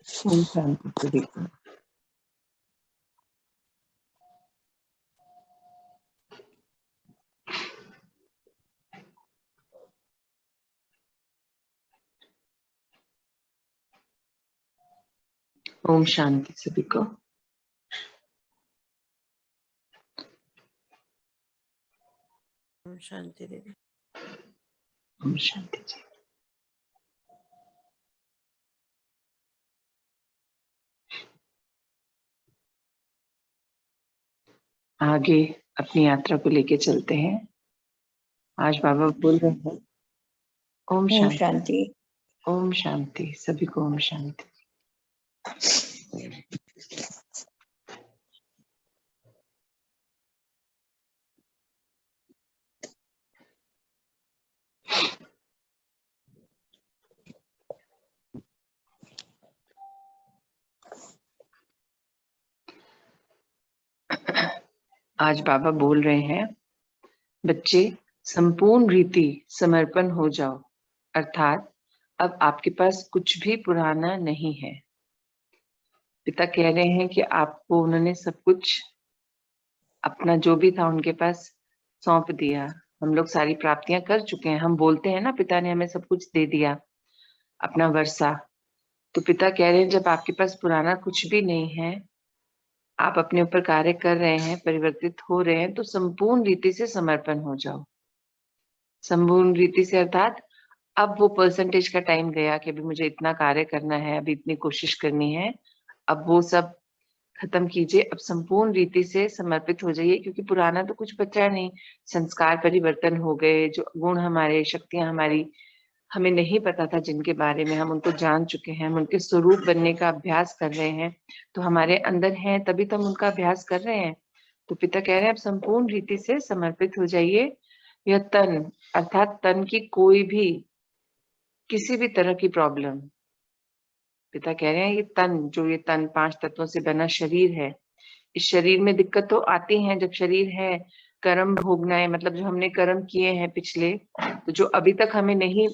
ओम शांति सभी को। ओम शांति सभी को। ओम शांति दीदी। ओम शांति जी। आगे अपनी यात्रा को लेके चलते हैं। आज बाबा बोल रहे हैं ओम ओम शांति। शांति। ओम शांति सभी को। ओम शांति। आज बाबा बोल रहे हैं, बच्चे संपूर्ण रीति समर्पण हो जाओ, अर्थात अब आपके पास कुछ भी पुराना नहीं है। पिता कह रहे हैं कि आपको उन्होंने सब कुछ अपना जो भी था उनके पास सौंप दिया। हम लोग सारी प्राप्तियां कर चुके हैं। हम बोलते हैं ना, पिता ने हमें सब कुछ दे दिया, अपना वर्षा। तो पिता कह रहे हैं जब आपके पास पुराना कुछ भी नहीं है, आप अपने ऊपर कार्य कर रहे हैं, परिवर्तित हो रहे हैं, तो संपूर्ण रीति से समर्पण हो जाओ। संपूर्ण रीति से अर्थात अब वो परसेंटेज का टाइम गया कि अभी मुझे इतना कार्य करना है, अभी इतनी कोशिश करनी है, अब वो सब खत्म कीजिए। अब संपूर्ण रीति से समर्पित हो जाइए, क्योंकि पुराना तो कुछ बचा नहीं। संस्कार परिवर्तन हो गए, जो गुण हमारे, शक्तियां हमारी हमें नहीं पता था जिनके बारे में, हम उनको जान चुके हैं। हम उनके स्वरूप बनने का अभ्यास कर रहे हैं, तो हमारे अंदर हैं, तभी तो हम उनका अभ्यास कर रहे हैं। तो पिता कह रहे हैं अब संपूर्ण रीति से समर्पित हो जाइए। यह तन अर्थात तन की कोई भी किसी भी तरह की प्रॉब्लम, पिता कह रहे हैं ये तन, जो ये तन 5 तत्वों से बना शरीर है, इस शरीर में दिक्कत तो आती है। जब शरीर है, कर्म भोगना है, मतलब जो हमने कर्म किए हैं पिछले, तो जो अभी तक हमें नहीं,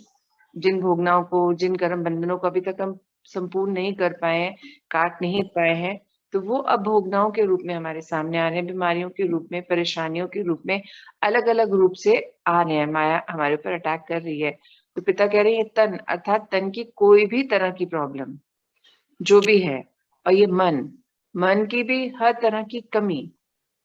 जिन भोगनाओं को, जिन कर्म बंधनों को अभी तक हम संपूर्ण नहीं कर पाए हैं, काट नहीं पाए हैं, तो वो अब भोगनाओं के रूप में हमारे सामने आ रहे हैं, बीमारियों के रूप में, परेशानियों के रूप में, अलग अलग रूप से आ रहे हैं। माया हमारे ऊपर अटैक कर रही है। तो पिता कह रहे हैं तन अर्थात तन की कोई भी तरह की प्रॉब्लम जो भी है, और ये मन, मन की भी हर तरह की कमी,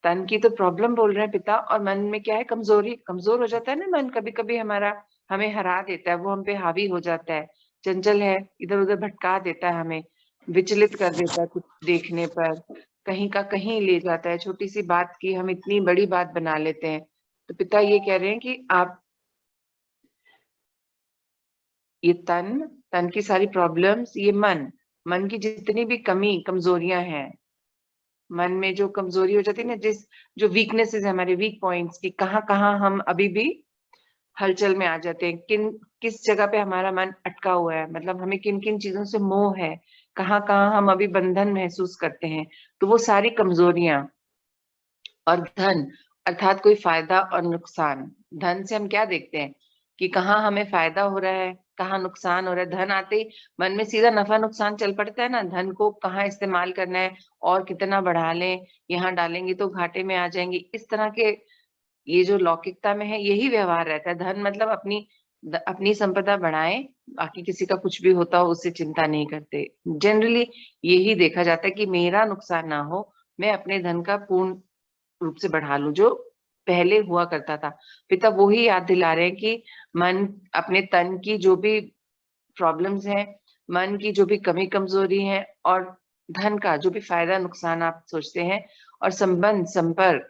तन की तो प्रॉब्लम बोल रहे हैं पिता, और मन में क्या है, कमजोरी, कमजोर हो जाता है ना मन, कभी कभी हमारा, हमें हरा देता है, वो हम पे हावी हो जाता है, चंचल है, इधर उधर भटका देता है, हमें विचलित कर देता है, कुछ देखने पर कहीं का कहीं ले जाता है, छोटी सी बात की हम इतनी बड़ी बात बना लेते हैं। तो पिता ये कह रहे हैं कि आप ये तन, तन की सारी प्रॉब्लम्स, ये मन, मन की जितनी भी कमी कमजोरियां हैं, मन में जो कमजोरी हो जाती है ना, जो वीकनेसेस है हमारे, वीक पॉइंट्स की, कहाँ कहाँ हम अभी भी हलचल में आ जाते हैं, किस जगह पे हमारा मन अटका हुआ है, मतलब हमें किन किन चीजों से मोह है, कहाँ कहाँ हम अभी बंधन महसूस करते हैं, तो वो सारी कमजोरियां। और धन अर्थात कोई फायदा और नुकसान, धन से हम क्या देखते हैं कि कहाँ हमें फायदा हो रहा है, कहाँ नुकसान हो रहा है। धन आते ही मन में सीधा नफा नुकसान चल पड़ता है ना, धन को कहाँ इस्तेमाल करना है और कितना बढ़ा लें, यहाँ डालेंगे तो घाटे में आ जाएंगे, इस तरह के, ये जो लौकिकता में है यही व्यवहार रहता है। धन मतलब अपनी संपदा बढ़ाएं, बाकी किसी का कुछ भी होता हो उससे चिंता नहीं करते। जनरली यही देखा जाता है कि मेरा नुकसान ना हो, मैं अपने धन का पूर्ण रूप से बढ़ा लूं, जो पहले हुआ करता था। पिता वो ही याद दिला रहे हैं कि मन, अपने तन की जो भी प्रॉब्लम्स हैं, मन की जो भी कमी कमजोरी है, और धन का जो भी फायदा नुकसान आप सोचते हैं, और संबंध संपर्क,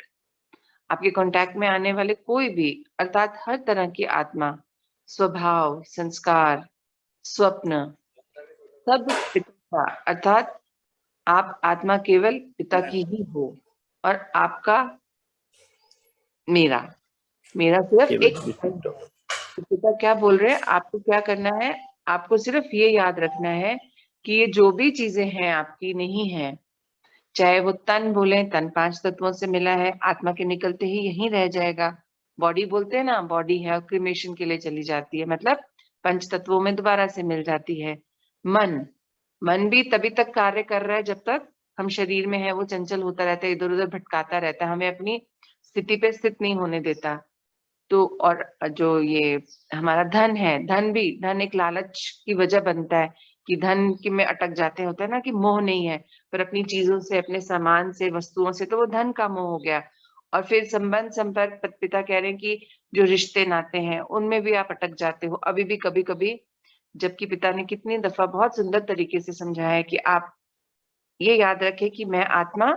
आपके कांटेक्ट में आने वाले कोई भी, अर्थात हर तरह की आत्मा, स्वभाव, संस्कार, स्वप्न, सब पिता का, अर्थात आप आत्मा केवल पिता की ही हो, और आपका, मेरा मेरा सिर्फ एक अंश। तो पिता क्या बोल रहे हैं, आपको क्या करना है, आपको सिर्फ ये याद रखना है कि ये जो भी चीजें हैं आपकी नहीं है, चाहे वो तन बोले, तन 5 तत्वों से मिला है, आत्मा के निकलते ही यहीं रह जाएगा। बॉडी बोलते हैं ना, बॉडी है, क्रिमेशन के लिए चली जाती है, मतलब 5 तत्वों में दोबारा से मिल जाती है। मन, मन भी तभी तक कार्य कर रहा है जब तक हम शरीर में है, वो चंचल होता रहता है, इधर उधर भटकाता रहता है, हमें अपनी स्थिति पे स्थित नहीं होने देता। तो और जो ये हमारा धन है, धन एक लालच की वजह बनता है कि धन की में अटक जाते होते हैं ना, कि मोह नहीं है, पर अपनी चीजों से, अपने सामान से, वस्तुओं से, तो वो धन का मोह हो गया। और फिर संबंध संपर्क, पिता कह रहे हैं कि जो रिश्ते नाते हैं उनमें भी आप अटक जाते हो अभी भी कभी कभी। जबकि पिता ने कितनी दफा बहुत सुंदर तरीके से समझाया है कि आप ये याद रखें कि मैं आत्मा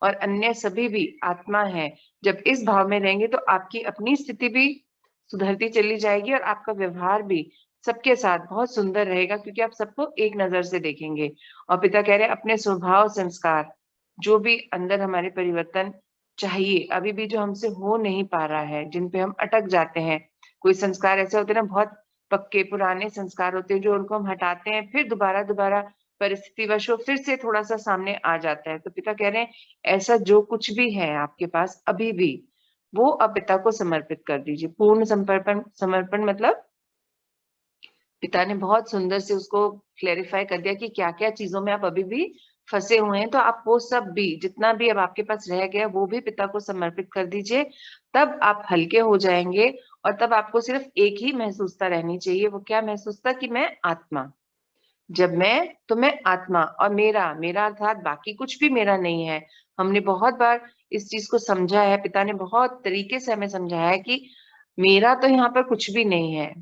और अन्य सभी भी आत्मा है। जब इस भाव में रहेंगे तो आपकी अपनी स्थिति भी सुधरती चली जाएगी और आपका व्यवहार भी सबके साथ बहुत सुंदर रहेगा, क्योंकि आप सबको एक नजर से देखेंगे। और पिता कह रहे हैं अपने स्वभाव संस्कार, जो भी अंदर हमारे परिवर्तन चाहिए, अभी भी जो हमसे हो नहीं पा रहा है, जिन पे हम अटक जाते हैं। कोई संस्कार ऐसे होते हैं ना, बहुत पक्के पुराने संस्कार होते हैं, जो उनको हम हटाते हैं, फिर दोबारा दोबारा परिस्थितिवश वो फिर से थोड़ा सा सामने आ जाता है। तो पिता कह रहे हैं ऐसा जो कुछ भी है आपके पास अभी भी, वो अब पिता को समर्पित कर दीजिए। पूर्ण समर्पण, समर्पण मतलब पिता ने बहुत सुंदर से उसको क्लेरिफाई कर दिया कि क्या क्या चीजों में आप अभी भी फंसे हुए हैं, तो आप वो सब भी, जितना भी अब आपके पास रह गया, वो भी पिता को समर्पित कर दीजिए। तब आप हल्के हो जाएंगे और तब आपको सिर्फ एक ही महसूसता रहनी चाहिए। वो क्या महसूसता? कि मैं आत्मा। जब मैं, तो मैं आत्मा, और मेरा, मेरा अर्थात बाकी कुछ भी मेरा नहीं है। हमने बहुत बार इस चीज को समझा है, पिता ने बहुत तरीके से हमें समझाया है कि मेरा तो यहाँ पर कुछ भी नहीं है,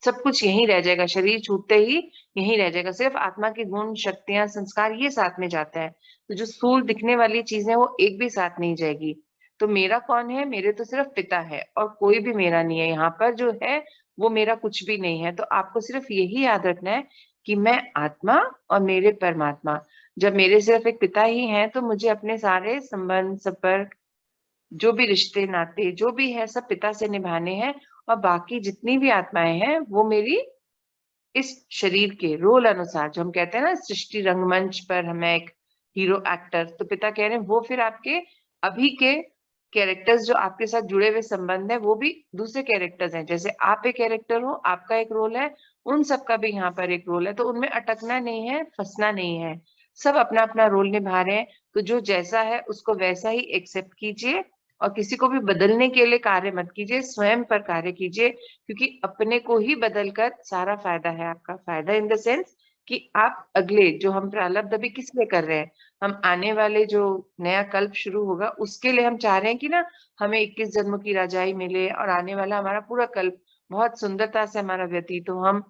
सब कुछ यहीं रह जाएगा, शरीर छूटते ही यहीं रह जाएगा, सिर्फ आत्मा के गुण, शक्तियां, संस्कार ये साथ में जाता है। तो जो स्थूल दिखने वाली चीजें वो एक भी साथ नहीं जाएगी। तो मेरा कौन है? मेरे तो सिर्फ पिता है और कोई भी मेरा नहीं है। यहाँ पर जो है वो मेरा कुछ भी नहीं है। तो आपको सिर्फ यही याद रखना है कि मैं आत्मा और मेरे परमात्मा। जब मेरे सिर्फ एक पिता ही हैं, तो मुझे अपने सारे संबंध, संपर्क, जो भी रिश्ते नाते जो भी है, सब पिता से निभाने हैं। और बाकी जितनी भी आत्माएं हैं वो मेरी इस शरीर के रोल अनुसार, जो हम कहते हैं ना सृष्टि रंगमंच पर हमें एक हीरो एक्टर, तो पिता कह रहे हैं वो फिर आपके अभी के कैरेक्टर्स, जो आपके साथ जुड़े हुए संबंध है, वो भी दूसरे कैरेक्टर्स हैं। जैसे आप एक कैरेक्टर हो, आपका एक रोल है, उन सबका भी यहाँ पर एक रोल है। तो उनमें अटकना नहीं है, फंसना नहीं है, सब अपना अपना रोल निभा रहे हैं। तो जो जैसा है उसको वैसा ही एक्सेप्ट कीजिए और किसी को भी बदलने के लिए कार्य मत कीजिए, स्वयं पर कार्य कीजिए। क्योंकि अपने को ही बदलकर सारा फायदा है आपका। फायदा इन द सेंस कि आप अगले, जो हम प्रारब्ध अभी किस लिए कर रहे हैं, हम आने वाले जो नया कल्प शुरू होगा उसके लिए हम चाह रहे हैं कि ना हमें 21 जन्मों की राजाई मिले और आने वाला हमारा पूरा कल्प बहुत सुंदरता से हमारा व्यतीत हो। हम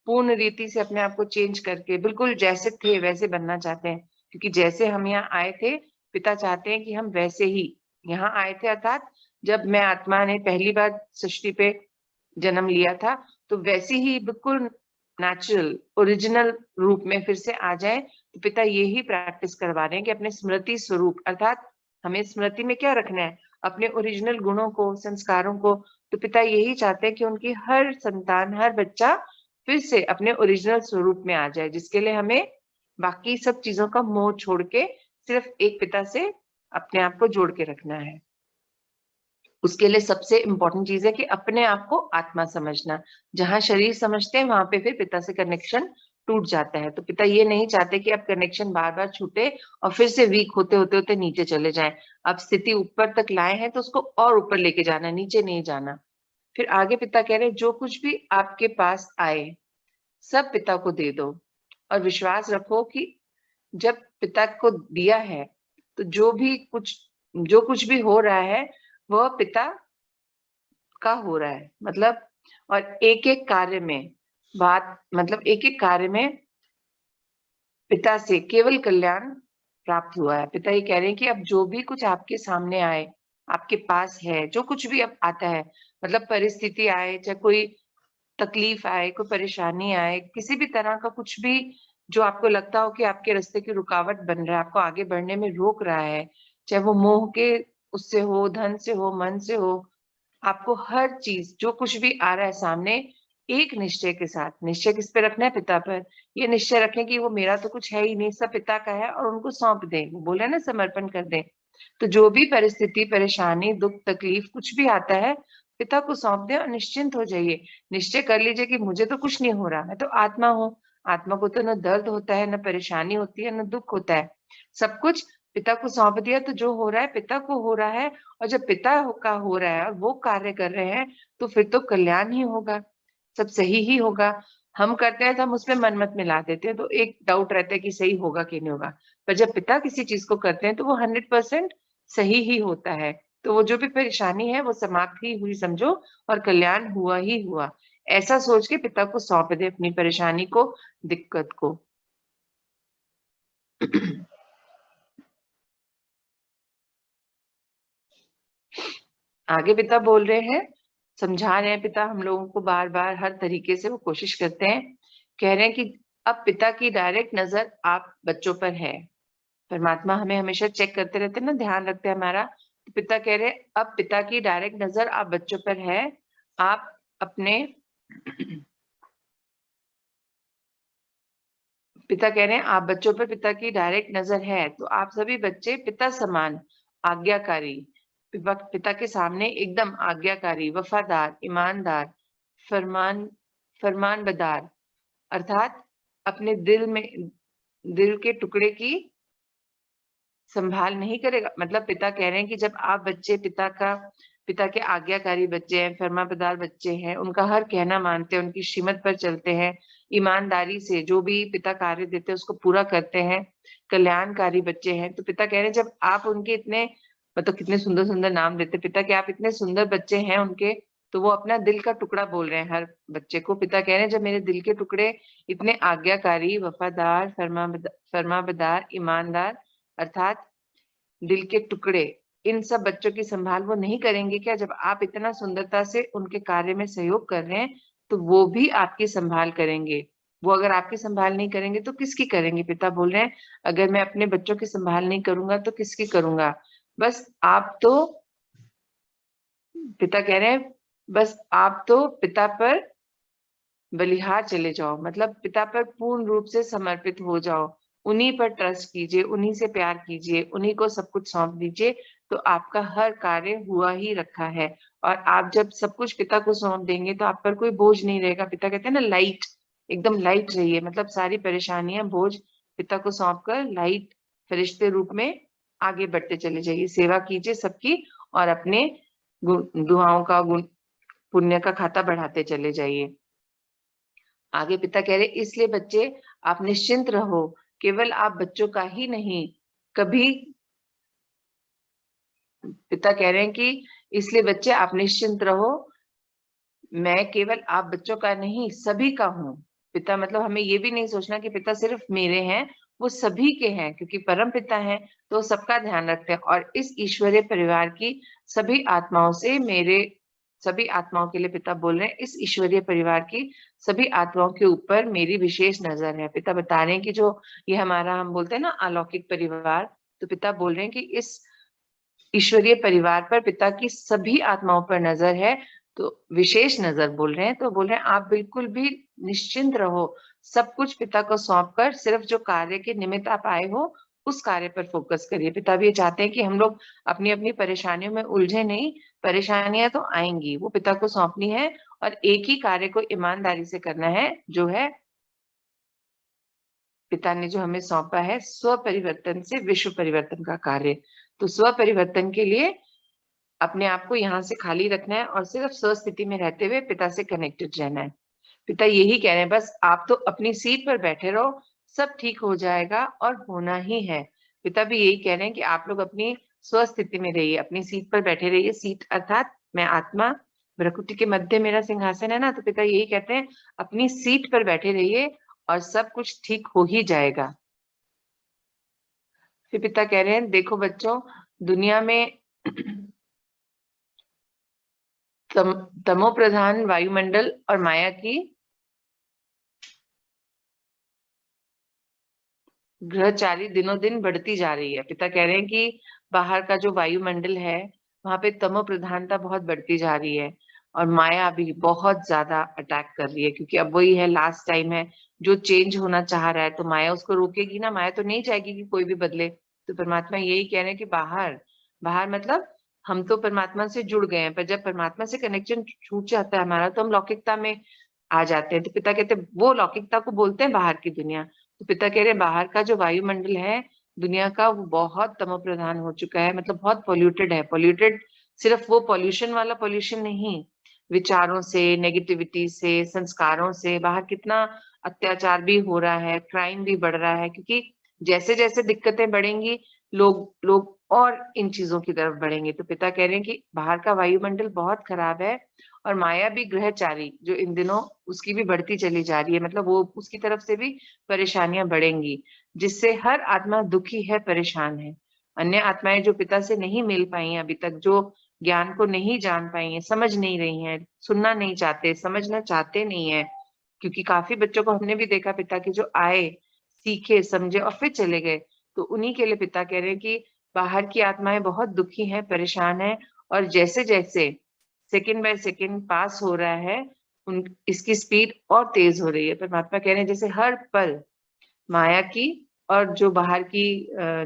पूर्ण रीति से अपने आप को चेंज करके बिल्कुल जैसे थे वैसे बनना चाहते हैं। क्योंकि जैसे हम यहाँ आए थे, पिता चाहते हैं कि हम वैसे ही यहाँ आए थे। अर्थात जब मैं आत्मा ने पहली बार सृष्टि पे जन्म लिया था, तो वैसे ही बिल्कुल नेचुरल ओरिजिनल रूप में फिर से आ जाए। तो पिता यही प्रैक्टिस करवा रहे हैं कि अपने स्मृति स्वरूप, अर्थात हमें स्मृति में क्या रखना है? अपने ओरिजिनल गुणों को, संस्कारों को। तो पिता यही चाहते हैं कि उनकी हर संतान, हर बच्चा फिर से अपने ओरिजिनल स्वरूप में आ जाए, जिसके लिए हमें बाकी सब चीजों का मोह छोड़ के सिर्फ एक पिता से अपने आप को जोड़ के रखना है। उसके लिए सबसे इम्पोर्टेंट चीज है कि अपने आप को आत्मा समझना। जहां शरीर समझते हैं वहां पे फिर पिता से कनेक्शन टूट जाता है। तो पिता ये नहीं चाहते कि अब कनेक्शन बार बार छूटे और फिर से वीक होते होते होते नीचे चले जाएं। अब स्थिति ऊपर तक लाए हैं तो उसको और ऊपर लेके जाना, नीचे नहीं जाना। फिर आगे पिता कह रहे हैं जो कुछ भी आपके पास आए सब पिता को दे दो, और विश्वास रखो कि जब पिता को दिया है तो जो कुछ भी हो रहा है वह पिता का हो रहा है। मतलब, और एक एक कार्य में बात, मतलब एक एक कार्य में पिता से केवल कल्याण प्राप्त हुआ है। पिता ये कह रहे हैं कि अब जो भी कुछ आपके सामने आए, आपके पास है, जो कुछ भी अब आता है, मतलब परिस्थिति आए, चाहे कोई तकलीफ आए, कोई परेशानी आए, किसी भी तरह का कुछ भी जो आपको लगता हो कि आपके रास्ते की रुकावट बन रहा है, आपको आगे बढ़ने में रोक रहा है, चाहे वो मोह के उससे हो, धन से हो, मन से हो, आपको हर चीज जो कुछ भी आ रहा है सामने, एक निश्चय के साथ, निश्चय किस पे रखना है? पिता पर। ये निश्चय रखें कि वो मेरा तो कुछ है ही नहीं, सब पिता का है, और उनको सौंप दें। वो बोले ना समर्पण कर दें। तो जो भी परिस्थिति, परेशानी, दुख, तकलीफ कुछ भी आता है, पिता को सौंप दें और निश्चिंत हो जाइए। निश्चय कर लीजिए कि मुझे तो कुछ नहीं हो रहा, मैं तो आत्मा हूँ। आत्मा को तो न दर्द होता है, न परेशानी होती है, न दुख होता है। सब कुछ पिता को सौंप दिया तो जो हो रहा है पिता को हो रहा है, और जब पिता का हो रहा है और वो कार्य कर रहे हैं तो फिर तो कल्याण ही होगा, सब सही ही होगा। हम करते हैं तो हम उसमें मन मत मिला देते हैं, तो एक डाउट रहता है कि सही होगा कि नहीं होगा। पर जब पिता किसी चीज को करते हैं तो वो 100% सही ही होता है। तो वो जो भी परेशानी है वो समाप्त ही हुई समझो, और कल्याण हुआ ही हुआ। ऐसा सोच के पिता को सौंप दे अपनी परेशानी को, दिक्कत को। आगे पिता बोल रहे हैं, समझा रहे हैं पिता हम लोगों को बार बार हर तरीके से, वो कोशिश करते हैं। कह रहे हैं कि अब पिता की डायरेक्ट नजर आप बच्चों पर है। परमात्मा हमें हमेशा चेक करते रहते हैं ना, ध्यान रखते हैं हमारा। तो पिता कह रहे हैं अब पिता की डायरेक्ट नजर आप बच्चों पर है। आप अपने पिता कह रहे हैं आप बच्चों पर पिता की डायरेक्ट नजर है, तो आप सभी बच्चे पिता समान आज्ञाकारी, पिता के सामने एकदम आज्ञाकारी, वफादार, ईमानदार, फरमान फरमानबरदार, अर्थात अपने दिल के टुकड़े की संभाल नहीं करेगा। मतलब पिता कह रहे हैं कि जब आप बच्चे पिता के आज्ञाकारी बच्चे हैं, फरमाबरदार बच्चे हैं, उनका हर कहना मानते हैं, उनकी श्रीमत पर चलते हैं, ईमानदारी से जो भी पिता कार्य देते हैं उसको पूरा करते हैं, कल्याणकारी बच्चे हैं, तो पिता कह रहे हैं जब आप उनके इतने, मतलब कितने सुंदर सुंदर नाम देते पिता के, आप इतने सुंदर बच्चे हैं उनके, तो वो अपना दिल का टुकड़ा बोल रहे हैं हर बच्चे को। पिता कह रहे हैं जब मेरे दिल के टुकड़े इतने आज्ञाकारी, वफादार, फरमाबरदार, ईमानदार, अर्थात दिल के टुकड़े, इन सब बच्चों की संभाल वो नहीं करेंगे क्या? जब आप इतना सुंदरता से उनके कार्य में सहयोग कर रहे हैं तो वो भी आपकी संभाल करेंगे। वो अगर आपकी संभाल नहीं करेंगे तो किसकी करेंगे? पिता बोल रहे हैं अगर मैं अपने बच्चों की संभाल नहीं करूंगा तो किसकी करूंगा? बस आप तो, पिता कह रहे हैं बस आप तो पिता पर बलिहार चले जाओ, मतलब पिता पर पूर्ण रूप से समर्पित हो जाओ, उन्हीं पर ट्रस्ट कीजिए, उन्हीं से प्यार कीजिए, उन्हीं को सब कुछ सौंप दीजिए, तो आपका हर कार्य हुआ ही रखा है। और आप जब सब कुछ पिता को सौंप देंगे तो आप पर कोई बोझ नहीं रहेगा। पिता कहते हैं ना लाइट, एकदम लाइट रहिए, मतलब सारी परेशानियां बोझ पिता को सौंप कर लाइट फरिश्ते रूप में आगे बढ़ते चले जाइए, सेवा कीजिए सबकी, और अपने दुआओं का गुण पुण्य का खाता बढ़ाते चले जाइए। आगे पिता कह रहे इसलिए बच्चे आप निश्चिंत रहो, केवल आप बच्चों का ही नहीं, कभी, पिता कह रहे हैं कि इसलिए बच्चे आप निश्चिंत रहो, मैं केवल आप बच्चों का नहीं सभी का हूँ। पिता मतलब हमें ये भी नहीं सोचना कि पिता सिर्फ मेरे हैं, वो सभी के हैं, क्योंकि परम पिता हैं तो सबका ध्यान रखते हैं। और इस ईश्वरीय परिवार की सभी आत्माओं से मेरे, सभी आत्माओं के लिए पिता बोल रहे हैं इस ईश्वरीय परिवार की सभी आत्माओं के ऊपर मेरी विशेष नजर है। पिता बता रहे हैं कि जो ये हमारा, हम बोलते हैं ना अलौकिक परिवार, तो पिता बोल रहे हैं कि इस ईश्वरीय परिवार पर पिता की सभी आत्माओं पर नजर है, तो विशेष नजर बोल रहे हैं। तो बोल रहे हैं आप बिल्कुल भी निश्चिंत रहो, सब कुछ पिता को सौंप कर सिर्फ जो कार्य के निमित्त आप आए हो उस कार्य पर फोकस करिए। पिता भी ये चाहते हैं कि हम लोग अपनी अपनी परेशानियों में उलझे नहीं, परेशानियां तो आएंगी, वो पिता को सौंपनी है, और एक ही कार्य को ईमानदारी से करना है, जो है पिता ने जो हमें सौंपा है स्व परिवर्तन से विश्व परिवर्तन का कार्य। तो स्व परिवर्तन के लिए अपने आप को यहाँ से खाली रखना है और सिर्फ स्व स्थिति में रहते हुए पिता से कनेक्टेड रहना है। पिता यही कह रहे हैं बस आप तो अपनी सीट पर बैठे रहो, सब ठीक हो जाएगा और होना ही है। पिता भी यही कह रहे हैं कि आप लोग अपनी स्व स्थिति में रहिए, अपनी सीट पर बैठे रहिए। सीट अर्थात मैं आत्मा, प्रकृति के मध्य मेरा सिंहासन है ना, तो पिता यही कहते हैं अपनी सीट पर बैठे रहिए और सब कुछ ठीक हो ही जाएगा। फिर पिता कह रहे हैं देखो बच्चों, दुनिया में तमो प्रधान वायुमंडल और माया की ग्रहचारी दिनों दिन बढ़ती जा रही है। पिता कह रहे हैं कि बाहर का जो वायुमंडल है वहां पे तमो प्रधानता बहुत बढ़ती जा रही है, और माया भी बहुत ज्यादा अटैक कर रही है, क्योंकि अब वही है, लास्ट टाइम है, जो चेंज होना चाह रहा है तो माया उसको रोकेगी ना, माया तो नहीं चाहेगी कि कोई भी बदले। तो परमात्मा यही कह रहे हैं कि बाहर, बाहर मतलब हम तो परमात्मा से जुड़ गए हैं, पर जब परमात्मा से कनेक्शन छूट जाता है हमारा तो हम लौकिकता में आ जाते हैं। तो पिता कहते हैं वो लौकिकता को बोलते हैं बाहर की दुनिया। तो पिता कह रहे हैं बाहर का जो वायुमंडल है दुनिया का वो बहुत तमो प्रधान हो चुका है, मतलब बहुत पॉल्यूटेड है। पॉल्यूटेड सिर्फ वो पॉल्यूशन वाला पॉल्यूशन नहीं, विचारों से, नेगेटिविटी से, संस्कारों से, बाहर कितना अत्याचार भी हो रहा है, क्राइम भी बढ़ रहा है, क्योंकि जैसे जैसे दिक्कतें बढ़ेंगी लोग लोग और इन चीजों की तरफ बढ़ेंगे। तो पिता कह रहे हैं कि बाहर का वायुमंडल बहुत खराब है और माया भी ग्रहचारी जो इन दिनों उसकी भी बढ़ती चली जा रही है, मतलब वो उसकी तरफ से भी परेशानियां बढ़ेंगी, जिससे हर आत्मा दुखी है, परेशान है। अन्य आत्माएं जो पिता से नहीं मिल पाई हैं अभी तक, जो ज्ञान को नहीं जान पाई हैं, समझ नहीं रही हैं, सुनना नहीं चाहते, समझना चाहते नहीं है, क्योंकि काफी बच्चों को हमने भी देखा पिता के जो आए, सीखे, समझे और फिर चले गए। तो उन्हीं के लिए पिता कह रहे हैं कि बाहर की आत्माएं बहुत दुखी हैं, परेशान हैं, और जैसे जैसे सेकंड बाय सेकंड पास हो रहा है उन इसकी स्पीड और तेज हो रही है। परमात्मा कह रहे हैं जैसे हर पल माया की और जो बाहर की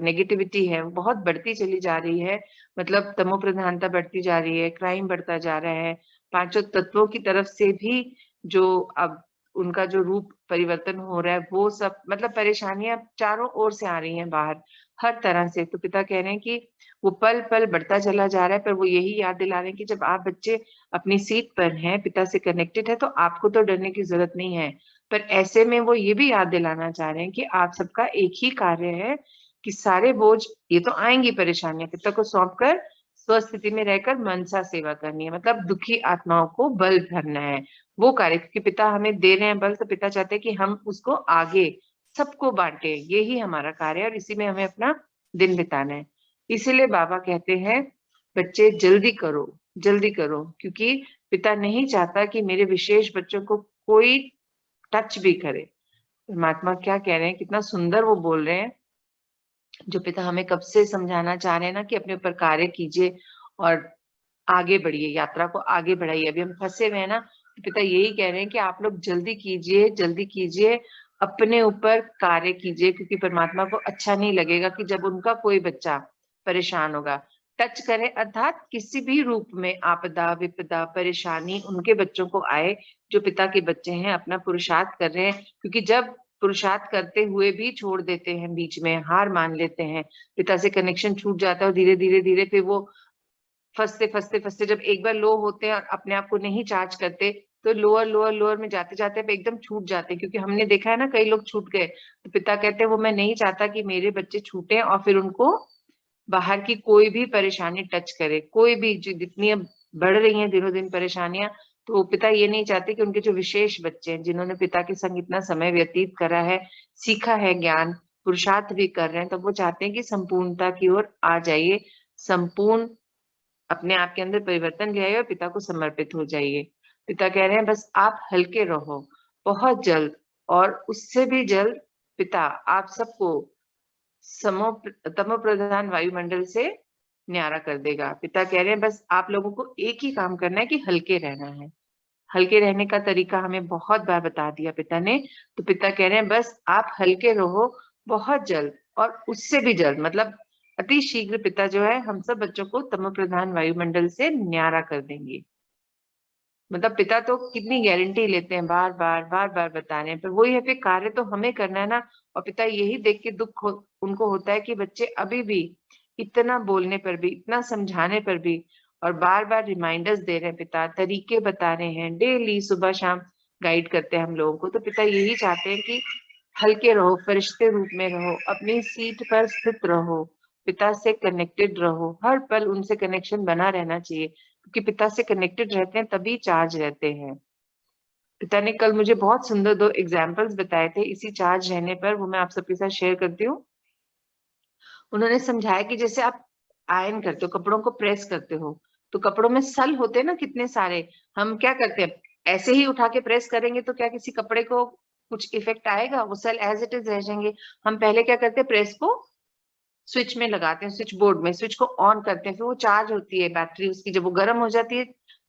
नेगेटिविटी है वो बहुत बढ़ती चली जा रही है, मतलब तमो प्रधानता बढ़ती जा रही है, क्राइम बढ़ता जा रहा है, पांचों तत्वों की तरफ से भी जो अब उनका जो रूप परिवर्तन हो रहा है वो सब, मतलब परेशानियां चारों ओर से आ रही हैं बाहर हर तरह से। तो पिता कह रहे हैं कि वो पल पल बढ़ता चला जा रहा है, पर वो यही याद दिला रहे हैं कि जब आप बच्चे अपनी सीट पर हैं, पिता से कनेक्टेड है, तो आपको तो डरने की जरूरत नहीं है। पर ऐसे में वो ये भी याद दिलाना चाह रहे हैं कि आप सबका एक ही कार्य है कि सारे बोझ, ये तो आएंगी परेशानियां, पिता को सौंप कर स्वस्थिति में रहकर मनसा सेवा करनी है, मतलब दुखी आत्माओं को बल भरना है वो कार्य, क्योंकि पिता हमें दे रहे हैं बल, तो पिता चाहते हैं कि हम उसको आगे सबको बांटे, यही हमारा कार्य है और इसी में हमें अपना दिन बिताना है। इसीलिए बाबा कहते हैं बच्चे जल्दी करो, क्योंकि पिता नहीं चाहता कि मेरे विशेष बच्चों को कोई टच भी करे। परमात्मा क्या कह रहे हैं, कितना सुंदर वो बोल रहे हैं, जो पिता हमें कब से समझाना चाह रहे हैं ना कि अपने ऊपर कार्य कीजिए और आगे बढ़िए, यात्रा को आगे बढ़ाइए। अभी हम फंसे हुए हैं ना, तो पिता यही कह रहे हैं कि आप लोग जल्दी कीजिए, अपने ऊपर कार्य कीजिए, क्योंकि परमात्मा को अच्छा नहीं लगेगा कि जब उनका कोई बच्चा परेशान होगा, टच करे, अर्थात किसी भी रूप में आपदा विपदा परेशानी उनके बच्चों को आए, जो पिता के बच्चे हैं, अपना पुरुषार्थ कर रहे हैं, क्योंकि जब पुरुषार्थ करते हुए भी छोड़ देते हैं, बीच में हार मान लेते हैं, पिता से कनेक्शन छूट जाता है और धीरे धीरे फिर वो फंसते जब एक बार लो होते हैं और अपने आप को नहीं चार्ज करते, तो लोअर में जाते जाते एकदम छूट जाते हैं, क्योंकि हमने देखा है ना कई लोग छूट गए। तो पिता कहते हैं वो मैं नहीं चाहता कि मेरे बच्चे छूटे और फिर उनको बाहर की कोई भी परेशानी टच करे, कोई भी जो जितनी अब बढ़ रही हैं दिनों दिन परेशानियां, तो पिता ये नहीं चाहते कि उनके जो विशेष बच्चे हैं, जिन्होंने पिता के संग इतना समय व्यतीत करा है, सीखा है ज्ञान, पुरुषार्थ भी कर रहे हैं, तो वो चाहते हैं कि संपूर्णता की ओर आ जाइए, संपूर्ण अपने आप के अंदर परिवर्तन ले आइए और पिता को समर्पित हो जाइए। पिता कह रहे हैं बस आप हल्के रहो, बहुत जल्द और उससे भी जल्द पिता आप सबको समो तमो प्रधान वायुमंडल से न्यारा कर देगा। पिता कह रहे हैं बस आप लोगों को एक ही काम करना है कि हल्के रहना है। हल्के रहने का तरीका हमें बहुत बार बता दिया पिता ने। तो पिता कह रहे हैं बस आप हल्के रहो, बहुत जल्द और उससे भी जल्द, मतलब अति शीघ्र पिता जो है हम सब बच्चों को तमो प्रधान वायुमंडल से न्यारा कर देंगे। मतलब पिता तो कितनी गारंटी लेते हैं, बार बार बता रहे हैं, पर वही है फिर कार्य तो हमें करना है ना। और पिता यही देख के उनको होता है कि बच्चे अभी भी इतना बोलने पर भी, इतना समझाने पर भी, और बार बार रिमाइंडर्स दे रहे हैं पिता, तरीके बता रहे हैं, डेली सुबह शाम गाइड करते हैं हम लोगों को। तो पिता यही चाहते हैं कि हल्के रहो, फरिश्ते रूप में रहो, अपनी सीट पर स्थित रहो, पिता से कनेक्टेड रहो, हर पल उनसे कनेक्शन बना रहना चाहिए, क्योंकि पिता से कनेक्टेड रहते हैं तभी चार्ज रहते हैं। पिता ने कल मुझे बहुत सुंदर 2 एग्जाम्पल्स बताए थे इसी चार्ज रहने पर, वो मैं आप सबके साथ शेयर करती हूँ। उन्होंने समझाया कि जैसे आप आयरन करते हो, कपड़ों को प्रेस करते हो, तो कपड़ों में सल होते हैं ना कितने सारे, हम क्या करते हैं, ऐसे ही उठा के प्रेस करेंगे तो क्या किसी कपड़े को कुछ इफेक्ट आएगा? वो सेल एज इट इज रह जाएंगे। हम पहले क्या करते हैं, प्रेस को स्विच में लगाते हैं, स्विच बोर्ड में स्विच को ऑन करते हैं, फिर वो चार्ज होती है बैटरी उसकी, जब वो गर्म हो जाती है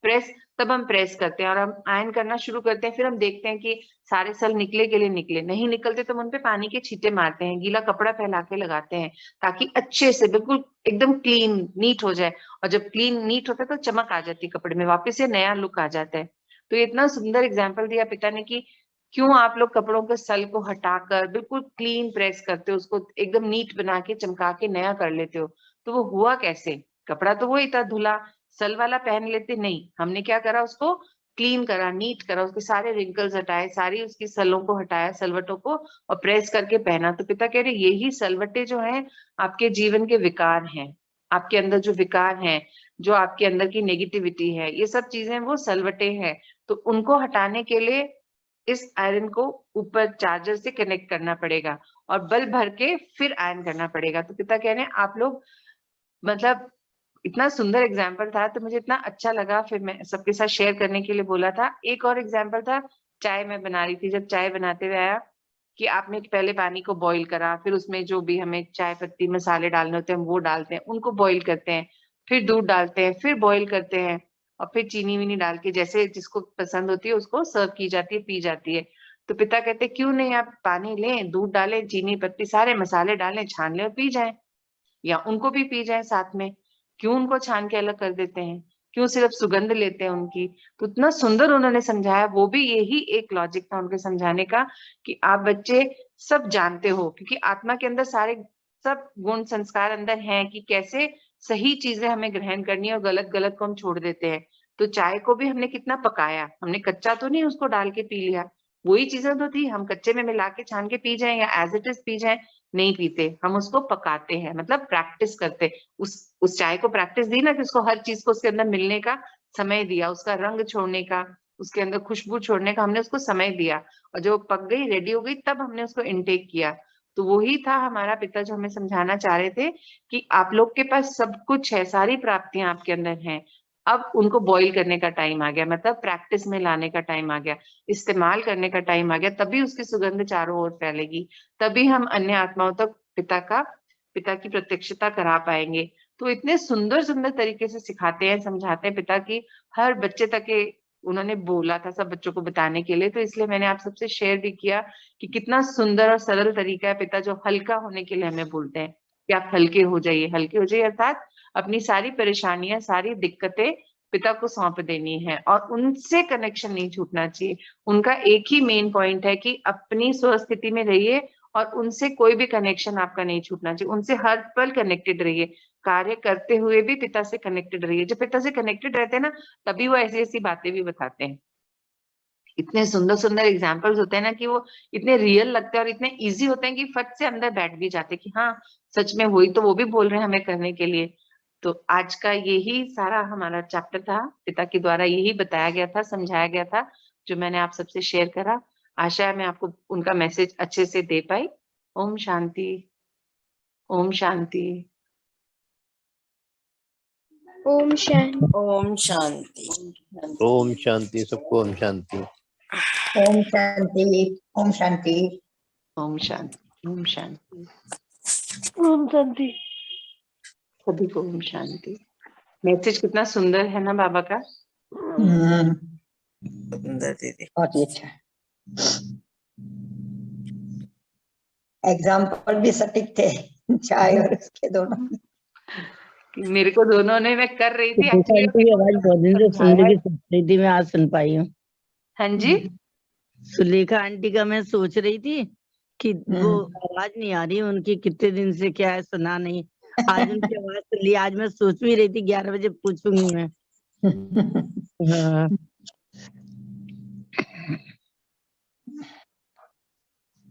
प्रेस, तब हम प्रेस करते हैं और हम आयरन करना शुरू करते हैं। फिर हम देखते हैं कि सारे सेल निकले के लिए निकले, नहीं निकलते तो हम उन पे पानी के छींटे मारते हैं, गीला कपड़ा फैला के लगाते हैं, ताकि अच्छे से बिल्कुल एकदम क्लीन नीट हो जाए। और जब क्लीन नीट होता है तो चमक आ जाती है कपड़े में, वापस से नया लुक आ जाता है। तो इतना सुंदर एग्जाम्पल दिया पिता ने कि क्यों आप लोग कपड़ों के सल को हटाकर बिल्कुल क्लीन प्रेस करते हो, उसको एकदम नीट बना के चमका के नया कर लेते हो। तो वो हुआ कैसे? कपड़ा तो वही था धुला, सल वाला पहन लेते, नहीं, हमने क्या करा, उसको क्लीन करा, नीट करा, उसके सारे रिंकल्स हटाए, सारी उसकी सलों को हटाया, सलवटों को, और प्रेस करके पहना। तो पिता कह रहे यही सलवटे जो है आपके जीवन के विकार हैं, आपके अंदर जो विकार हैं, जो आपके अंदर की नेगेटिविटी है, ये सब चीजें वो सलवटे हैं। तो उनको हटाने के लिए इस आयरन को ऊपर चार्जर से कनेक्ट करना पड़ेगा और बल्ब भर के फिर आयरन करना पड़ेगा। तो पिता कह रहे हैं आप लोग, मतलब इतना सुंदर एग्जाम्पल था तो मुझे इतना अच्छा लगा, फिर मैं सबके साथ शेयर करने के लिए बोला था। एक और एग्जाम्पल था, चाय मैं बना रही थी, जब चाय बनाते हुए आया कि आपने पहले पानी को बॉईल करा, फिर उसमें जो भी हमें चाय पत्ती मसाले डालने होते हैं वो डालते हैं, उनको बॉईल करते हैं, फिर दूध डालते हैं, फिर बॉईल करते हैं, और फिर चीनी वीनी डाल के जैसे जिसको पसंद होती है उसको सर्व की जाती है, पी जाती है। तो पिता कहते क्यों नहीं आप पानी लें, दूध डालें, चीनी पत्ती सारे मसाले डालें, छान लें और पी जाएं, या उनको भी पी जाए साथ में। क्यों उनको छान के अलग कर देते हैं, क्यों सिर्फ सुगंध लेते हैं उनकी? तो इतना सुंदर उन्होंने समझाया, वो भी यही एक लॉजिक था उनके समझाने का कि आप बच्चे सब जानते हो, क्योंकि आत्मा के अंदर सारे सब गुण संस्कार अंदर हैं कि कैसे सही चीजें हमें ग्रहण करनी है और गलत गलत को हम छोड़ देते हैं। तो चाय को भी हमने कितना पकाया, हमने कच्चा तो नहीं उसको डाल के पी लिया, वही चीजें तो थी, हम कच्चे में मिला के छान के पी जाए या एज इट इज पी जाए, नहीं पीते, हम उसको पकाते हैं, मतलब प्रैक्टिस करते। उस चाय को प्रैक्टिस दी ना कि उसको हर चीज को उसके अंदर मिलने का समय दिया, उसका रंग छोड़ने का, उसके अंदर खुशबू छोड़ने का हमने उसको समय दिया, और जो पक गई रेडी हो गई तब हमने उसको इनटेक किया। तो वही था हमारा पिता जो हमें समझाना चाह रहे थे कि आप लोग के पास सब कुछ है, सारी प्राप्तियां आपके अंदर हैं, अब उनको बॉईल करने का टाइम आ गया, मतलब प्रैक्टिस में लाने का टाइम आ गया, इस्तेमाल करने का टाइम आ गया, तभी उसकी सुगंध चारों ओर फैलेगी, तभी हम अन्य आत्माओं तक पिता की प्रत्यक्षता करा पाएंगे। तो इतने सुंदर सुंदर तरीके से सिखाते हैं, समझाते हैं पिता की, हर बच्चे तक के उन्होंने बोला था सब बच्चों को बताने के लिए, तो इसलिए मैंने आप सबसे शेयर भी किया कि कितना सुंदर और सरल तरीका है पिता जो हल्का होने के लिए हमें बोलते हैं कि आप हल्के हो जाइए, हल्के हो जाइए, अर्थात अपनी सारी परेशानियां, सारी दिक्कतें पिता को सौंप देनी है और उनसे कनेक्शन नहीं छूटना चाहिए। उनका एक ही मेन पॉइंट है कि अपनी स्वस्थिति में रहिए और उनसे कोई भी कनेक्शन आपका नहीं छूटना चाहिए, उनसे हर पल कनेक्टेड रहिए, कार्य करते हुए भी पिता से कनेक्टेड रहिए। जब पिता से कनेक्टेड रहते हैं ना, तभी वो ऐसी ऐसी बातें भी बताते हैं। इतने सुंदर सुंदर एग्जाम्पल्स होते हैं ना कि वो इतने रियल लगते हैं और इतने इजी होते हैं कि फट से अंदर बैठ भी जाते हैं कि हाँ सच में वही तो वो भी बोल रहे हैं हमें करने के लिए। तो आज का यही सारा हमारा चैप्टर था, पिता के द्वारा यही बताया गया था, समझाया गया था, जो मैंने आप सबसे शेयर करा। आशा है मैं आपको उनका मैसेज अच्छे से दे पाई। ओम शांति, ओम शांति। ओम शांति। ओम शांति। ओम शांति, सबको ओम शांति। ओम शांति। ओम शांति। ओम शांति। ओम शांति। ओम शांति। सभी को ओम शांति। मैसेज कितना सुंदर है ना बाबा का। सुंदर दीदी। बहुत ही अच्छा। एग्जाम्पल भी सटीक थे, चाय और उसके दोनों। मेरे को दोनों ने, मैं कर रही थी आंटी की आवाज बहुत दिन से सुनने की सोच रही थी, मैं आज सुन पाई हूँ। हाँ जी, सुलेखा आंटी का मैं सोच रही थी कि वो आवाज नहीं आ रही उनकी, कितने दिन से क्या है सुना नहीं, आज उनकी आवाज सुन ली। आज मैं सोच भी रही थी 11 बजे पूछूंगी मैं। हाँ।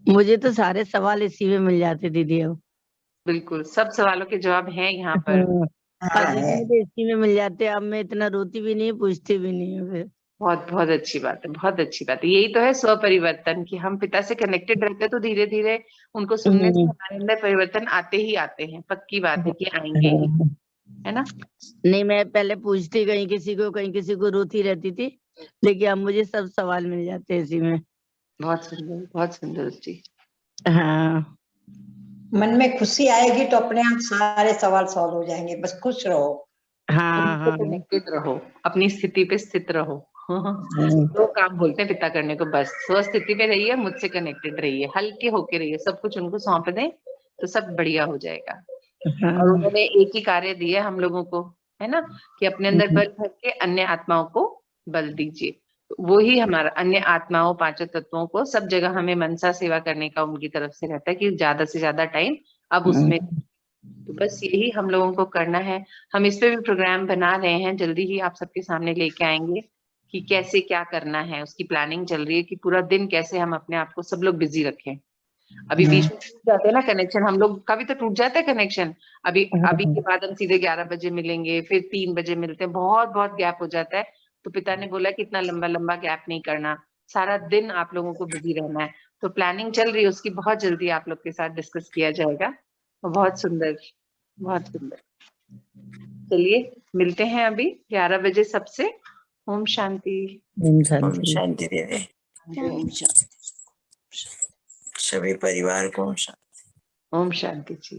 मुझे तो सारे सवाल इसी में मिल जाते दीदी। अब बिल्कुल सब सवालों के जवाब हैं यहाँ पर। अब इसमें तो इसी में मिल जाते। अब मैं इतना रोती भी नहीं, पूछती भी नहीं है फिर। बहुत बहुत अच्छी बात है, बहुत अच्छी बात है। यही तो है स्व परिवर्तन, कि हम पिता से कनेक्टेड रहते हैं तो धीरे धीरे उनको सुनने से हमारे अंदर परिवर्तन आते ही आते हैं, पक्की बात है कि आएंगे ही, है ना। नहीं, मैं पहले पूछती कहीं किसी को रोती रहती थी, लेकिन अब मुझे सब सवाल मिल जाते हैं इसी में। बहुत सुंदर जी। हाँ, मन में खुशी आएगी तो अपने आप सारे सवाल सॉल्व हो जाएंगे, बस खुश रहो। हाँ, हाँ। कनेक्टेड रहो, अपनी स्थिति पे स्थित रहो। दो काम बोलते हैं पिता करने को, बस स्व स्थिति पे रहिए, मुझसे कनेक्टेड रहिए, हल्के होके रहिए, सब कुछ उनको सौंप दें तो सब बढ़िया हो जाएगा। और उन्होंने एक ही कार्य दिया हम लोगों को, है ना, कि अपने अंदर बल भर के अन्य आत्माओं को बल दीजिए। तो वो ही हमारा अन्य आत्माओं, पांचों तत्वों को सब जगह हमें मनसा सेवा करने का उनकी तरफ से रहता है कि ज्यादा से ज्यादा टाइम अब उसमें, तो बस यही हम लोगों को करना है। हम इस पे भी प्रोग्राम बना रहे हैं, जल्दी ही आप सबके सामने लेके आएंगे कि कैसे क्या करना है। उसकी प्लानिंग चल रही है कि पूरा दिन कैसे हम अपने आप को सब लोग बिजी रखें। अभी बीच में टूट जाते हैं ना कनेक्शन, हम लोग का भी तो टूट जाता है कनेक्शन। अभी के बाद हम सीधे 11 बजे मिलेंगे, फिर 3 बजे मिलते हैं, बहुत बहुत गैप हो जाता है। तो पिता ने बोला कि इतना लंबा लंबा गैप नहीं करना, सारा दिन आप लोगों को बिजी रहना है। तो प्लानिंग चल रही है उसकी, बहुत जल्दी आप लोग के साथ डिस्कस किया जाएगा। बहुत सुंदर, बहुत सुंदर। चलिए मिलते हैं अभी 11 बजे सबसे। ओम शांति। ओम ओम शांति। शांति दीदी। ओम शांति। सभी परिवार को ओम शांति। ओम शांति जी।